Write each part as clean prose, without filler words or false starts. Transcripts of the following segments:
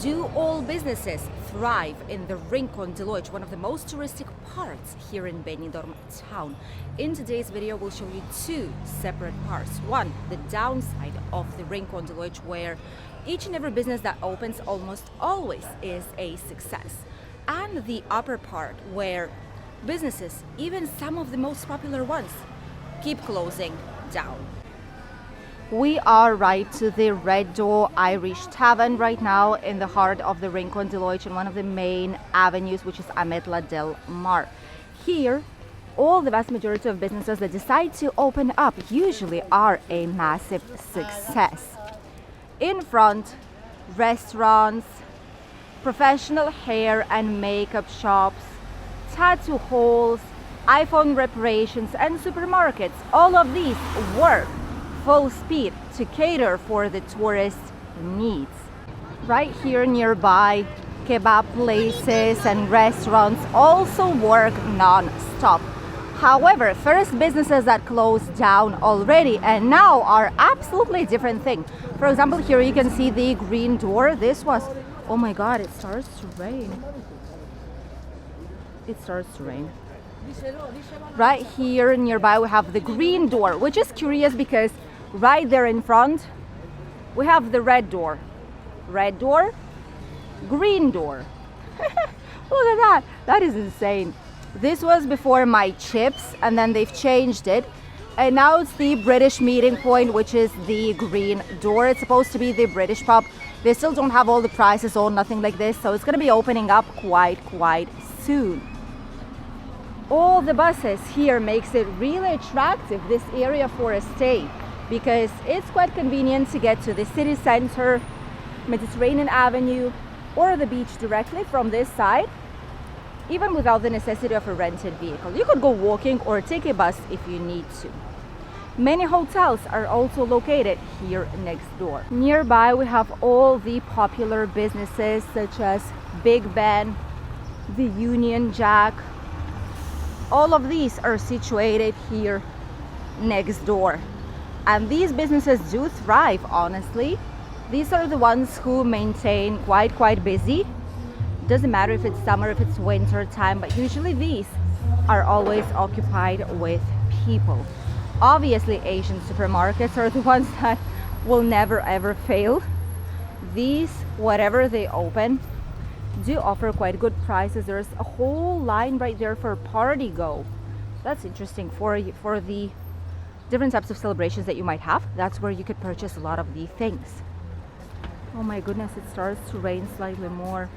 Do all businesses thrive in the Rincon de Loix, one of the most touristic parts here in Benidorm town? In today's video, we'll show you two separate parts. One, the downside of the Rincon de Loix, where each and every business that opens almost always is a success. And the upper part, where businesses, even some of the most popular ones, keep closing down. We are right to the Red Door Irish Tavern right now in the heart of the Rincon de Loix, and one of the main avenues, which is Ametla del Mar. Here, all the vast majority of businesses that decide to open up usually are a massive success. In front, restaurants, professional hair and makeup shops, tattoo halls, iPhone reparations and supermarkets. All of these work full speed to cater for the tourist needs. Right here nearby, kebab places and restaurants also work non-stop. However, first businesses that closed down already and now are absolutely different thing. For example, here you can see the green door. This was, oh my god, it starts to rain. It starts to rain. Right here nearby we have the green door, which is curious because right there in front we have the red door. Red door, green door. Look at that. That is insane. This was before my chips and then they've changed it. And now it's the British meeting point, which is the green door. It's supposed to be the British pub. They still don't have all the prices or nothing like this. So it's going to be opening up quite soon. All the buses here makes it really attractive, this area for a stay, because it's quite convenient to get to the city center, Mediterranean Avenue, or the beach directly from this side, even without the necessity of a rented vehicle. You could go walking or take a bus if you need to. Many hotels are also located here next door. Nearby we have all the popular businesses such as Big Ben, the Union Jack. All of these are situated here next door. And these businesses do thrive, honestly. These are the ones who maintain quite busy. Doesn't matter if it's summer, if it's winter time, but usually these are always occupied with people. Obviously, Asian supermarkets are the ones that will never ever fail. These, whatever they open, do offer quite good prices. There's a whole line right there for party go. That's interesting for the different types of celebrations that you might have. That's where you could purchase a lot of these things. Oh my goodness, it starts to rain slightly more.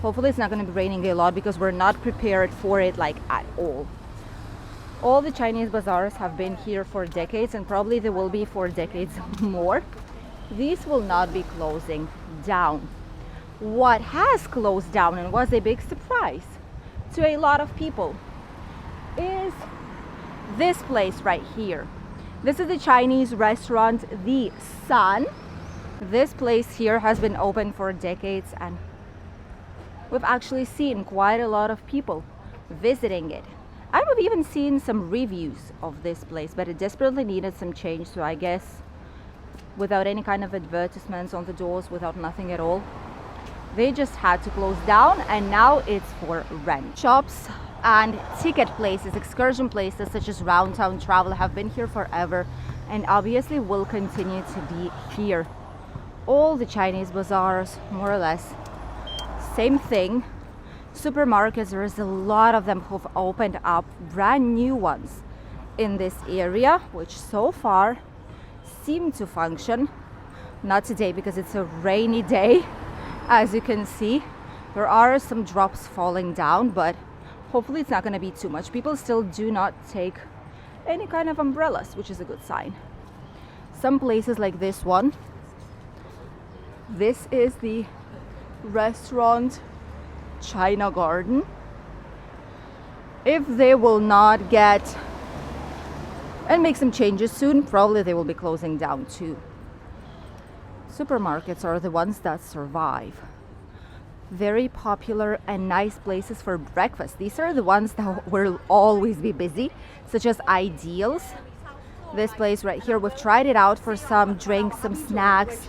Hopefully it's not going to be raining a lot because we're not prepared for it like at all. All the Chinese bazaars have been here for decades and probably they will be for decades more. These will not be closing down. What has closed down and was a big surprise to a lot of people is this place right here. This is the Chinese restaurant, The Sun. This place here has been open for decades and we've actually seen quite a lot of people visiting it. And we've even seen some reviews of this place, but it desperately needed some change. So I guess without any kind of advertisements on the doors, without nothing at all, they just had to close down and now it's for rent. Shops and ticket places, excursion places such as Round Town Travel have been here forever and obviously will continue to be here. All the Chinese bazaars, more or less, same thing. Supermarkets, there is a lot of them who've opened up, brand new ones in this area, which so far seem to function. Not today because it's a rainy day. As you can see, there are some drops falling down, but hopefully it's not going to be too much. People still do not take any kind of umbrellas, which is a good sign. Some places like this one. This is the restaurant China Garden. If they will not get and make some changes soon, probably they will be closing down too. Supermarkets are the ones that survive. Very popular and nice places for breakfast. These are the ones that will always be busy, such as Ideals. This place right here, we've tried it out for some drinks, some snacks.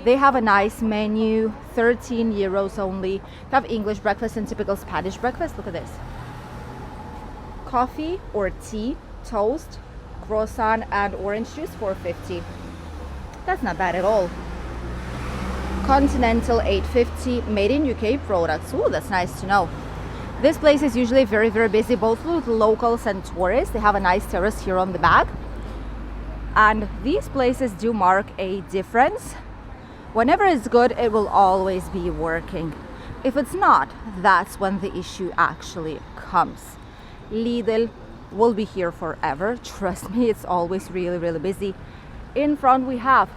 They have a nice menu, 13 euros only. They have English breakfast and typical Spanish breakfast. Look at this. Coffee or tea, toast, croissant and orange juice, 4.50. That's not bad at all. Continental, 8.50, made in UK products. Ooh, that's nice to know. This place is usually very, very busy, both with locals and tourists. They have a nice terrace here on the back. And these places do mark a difference. Whenever it's good, it will always be working. If it's not, that's when the issue actually comes. Lidl will be here forever. Trust me, it's always really, really busy. In front we have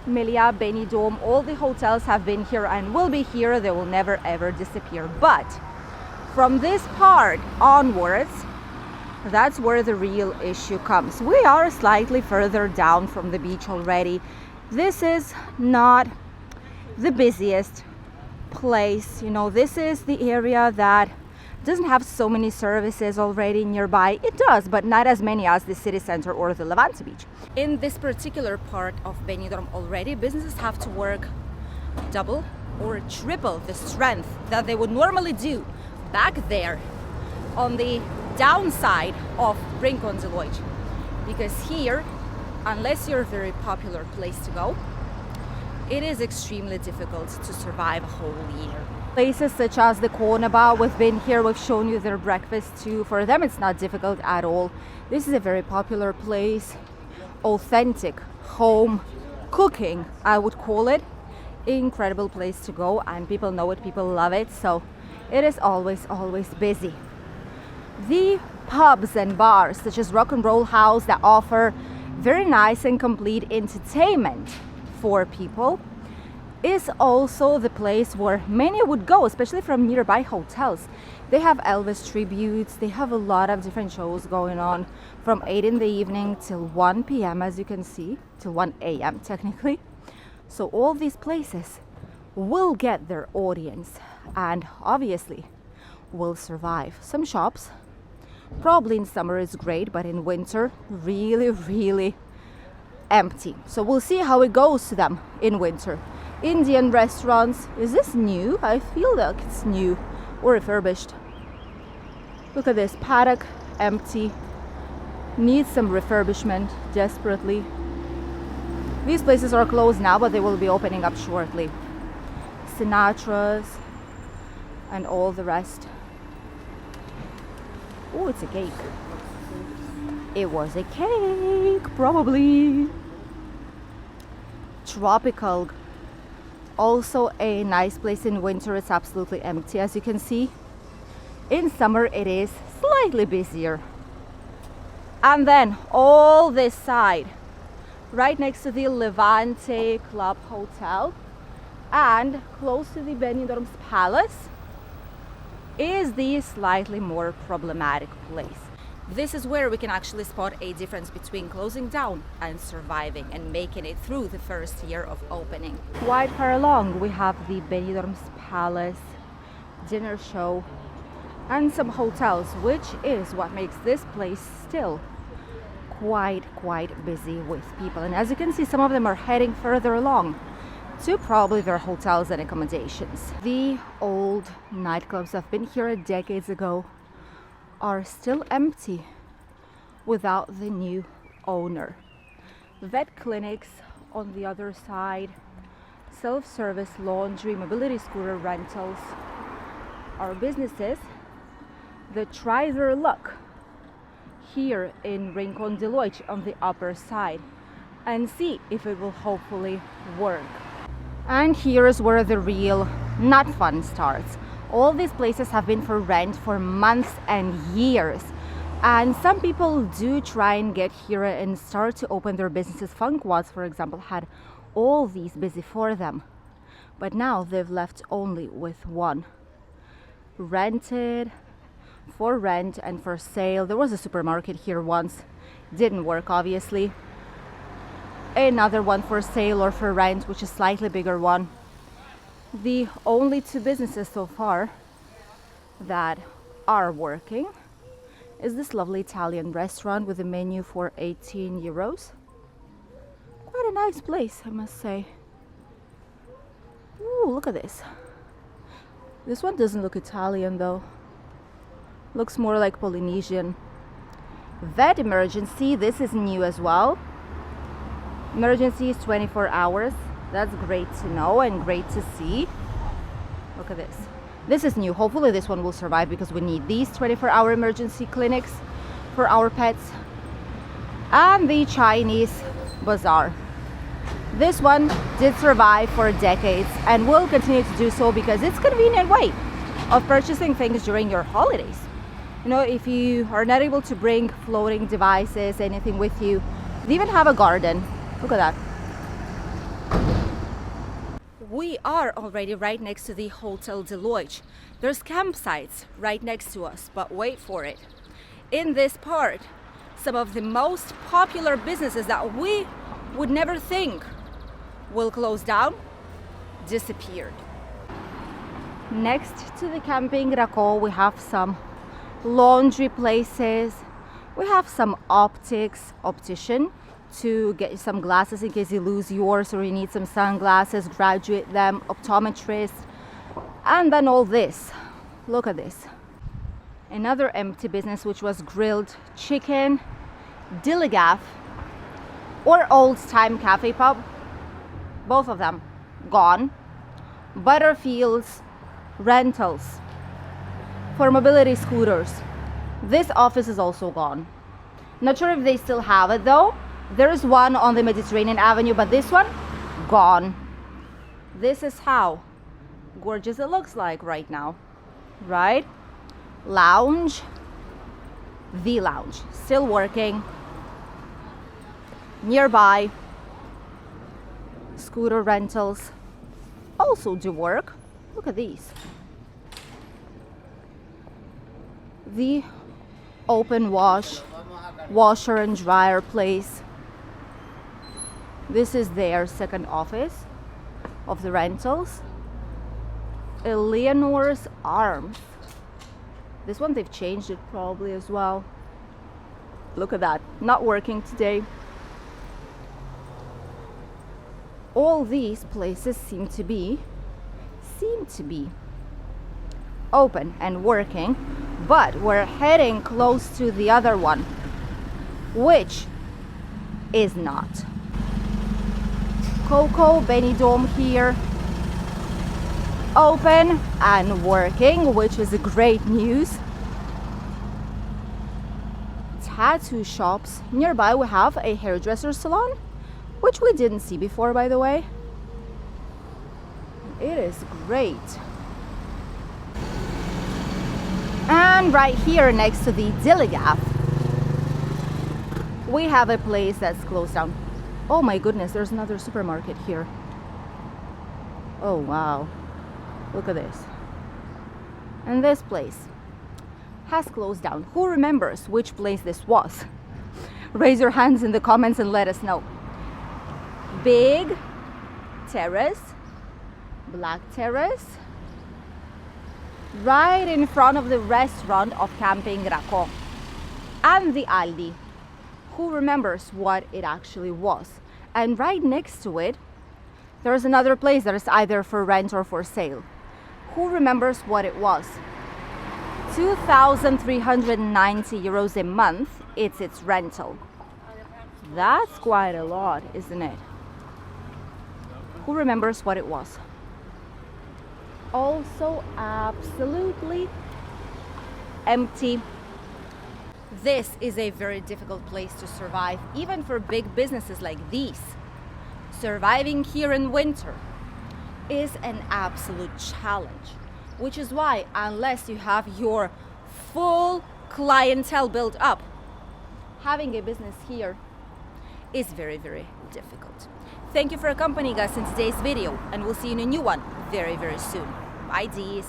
Melia, Benidorm. All the hotels have been here and will be here. They will never ever disappear. But from this part onwards, that's where the real issue comes. We are slightly further down from the beach already. This is not the busiest place. You know, this is the area that doesn't have so many services already nearby. It does, but not as many as the city center or the Levante beach. In this particular part of Benidorm already, businesses have to work double or triple the strength that they would normally do back there on the downside of Rincon de Loix, because here, unless you're a very popular place to go, it is extremely difficult to survive a whole year. Places such as the Cornaba, we've been here, we've shown you their breakfast too. For them it's not difficult at all. This is a very popular place, authentic home cooking, I would call it. Incredible place to go, and people know it, people love it, so it is always busy. The pubs and bars such as Rock and Roll House that offer very nice and complete entertainment for people is also the place where many would go, especially from nearby hotels. They have Elvis tributes, they have a lot of different shows going on from 8 in the evening till 1 p.m. as you can see, till 1 a.m. technically. So all these places will get their audience and obviously will survive. Some shops, probably in summer is great, but in winter, really empty. So we'll see how it goes to them in winter. Indian restaurants, is this new? I feel like it's new or refurbished. Look at this, paddock, empty, needs some refurbishment desperately. These places are closed now, but they will be opening up shortly. Sinatra's and all the rest. Oh, it's a cake. It was a cake, probably. Tropical. Also a nice place in winter. It's absolutely empty, as you can see. In summer, it is slightly busier. And then all this side, right next to the Levante Club Hotel and close to the Benidorm's Palace, is the slightly more problematic place. This is where we can actually spot a difference between closing down and surviving and making it through the first year of opening. Quite far along we have the Benidorm's Palace, dinner show and some hotels, which is what makes this place still quite busy with people. And as you can see, some of them are heading further along to probably their hotels and accommodations. The old nightclubs that have been here decades ago are still empty without the new owner. Vet clinics on the other side, self-service laundry, mobility scooter rentals are businesses that try their luck here in Rincon de Loix on the upper side and see if it will hopefully work. And here's where the real not fun starts. All these places have been for rent for months and years. And some people do try and get here and start to open their businesses. Funquads, for example, had all these busy for them. But now they've left only with one. Rented, for rent and for sale. There was a supermarket here once. Didn't work, obviously. Another one for sale or for rent, which is a slightly bigger one. The only two businesses so far that are working is this lovely Italian restaurant with a menu for 18 euros. Quite a nice place, I must say. Oh, look at this. This one doesn't look Italian though. Looks more like Polynesian. Vet emergency, this is new as well. Emergency is 24 hours. That's great to know and great to see. Look at this. This is new. Hopefully this one will survive because we need these 24-hour emergency clinics for our pets. And the Chinese bazaar. This one did survive for decades and will continue to do so because it's a convenient way of purchasing things during your holidays. You know, if you are not able to bring floating devices, anything with you, they even have a garden. Look at that. We are already right next to the Hotel de Loix. There's campsites right next to us, but wait for it. In this part, some of the most popular businesses that we would never think will close down, disappeared. Next to the camping Raco, we have some laundry places. We have some optician to get some glasses in case you lose yours or you need some sunglasses, graduate them, optometrist, and then all this. Look at this. Another empty business, which was grilled chicken, Dilligaf, or Old Time Cafe Pub. Both of them gone. Butterfield's rentals for mobility scooters. This office is also gone. Not sure if they still have it though. There's one on the Mediterranean Avenue, but this one, gone. This is how gorgeous it looks like right now, right? Lounge, the lounge, still working. Nearby, scooter rentals also do work. Look at these. The open washer and dryer place. This is their second office of the rentals. Eleanor's Arms. This one they've changed it probably as well. Look at that, not working today. All these places seem to be open and working, but we're heading close to the other one, which is not. Coco Benidorm here, open and working, which is a great news. Tattoo shops. Nearby we have a hairdresser salon, which we didn't see before, by the way. It is great. And right here next to the Dilligaf, we have a place that's closed down. Oh my goodness, there's another supermarket here. Oh wow, look at this. And this place has closed down. Who remembers which place this was? Raise your hands in the comments and let us know. Big terrace, black terrace, right in front of the restaurant of Camping Raco and the Aldi. Who remembers what it actually was? And right next to it, there's another place that is either for rent or for sale. Who remembers what it was? 2,390 euros a month, it's its rental. That's quite a lot, isn't it? Who remembers what it was? Also absolutely empty. This is a very difficult place to survive, even for big businesses like these. Surviving here in winter is an absolute challenge, which is why, unless you have your full clientele built up, having a business here is very, very difficult. Thank you for accompanying us in today's video, and we'll see you in a new one very, very soon. Bye, Dees.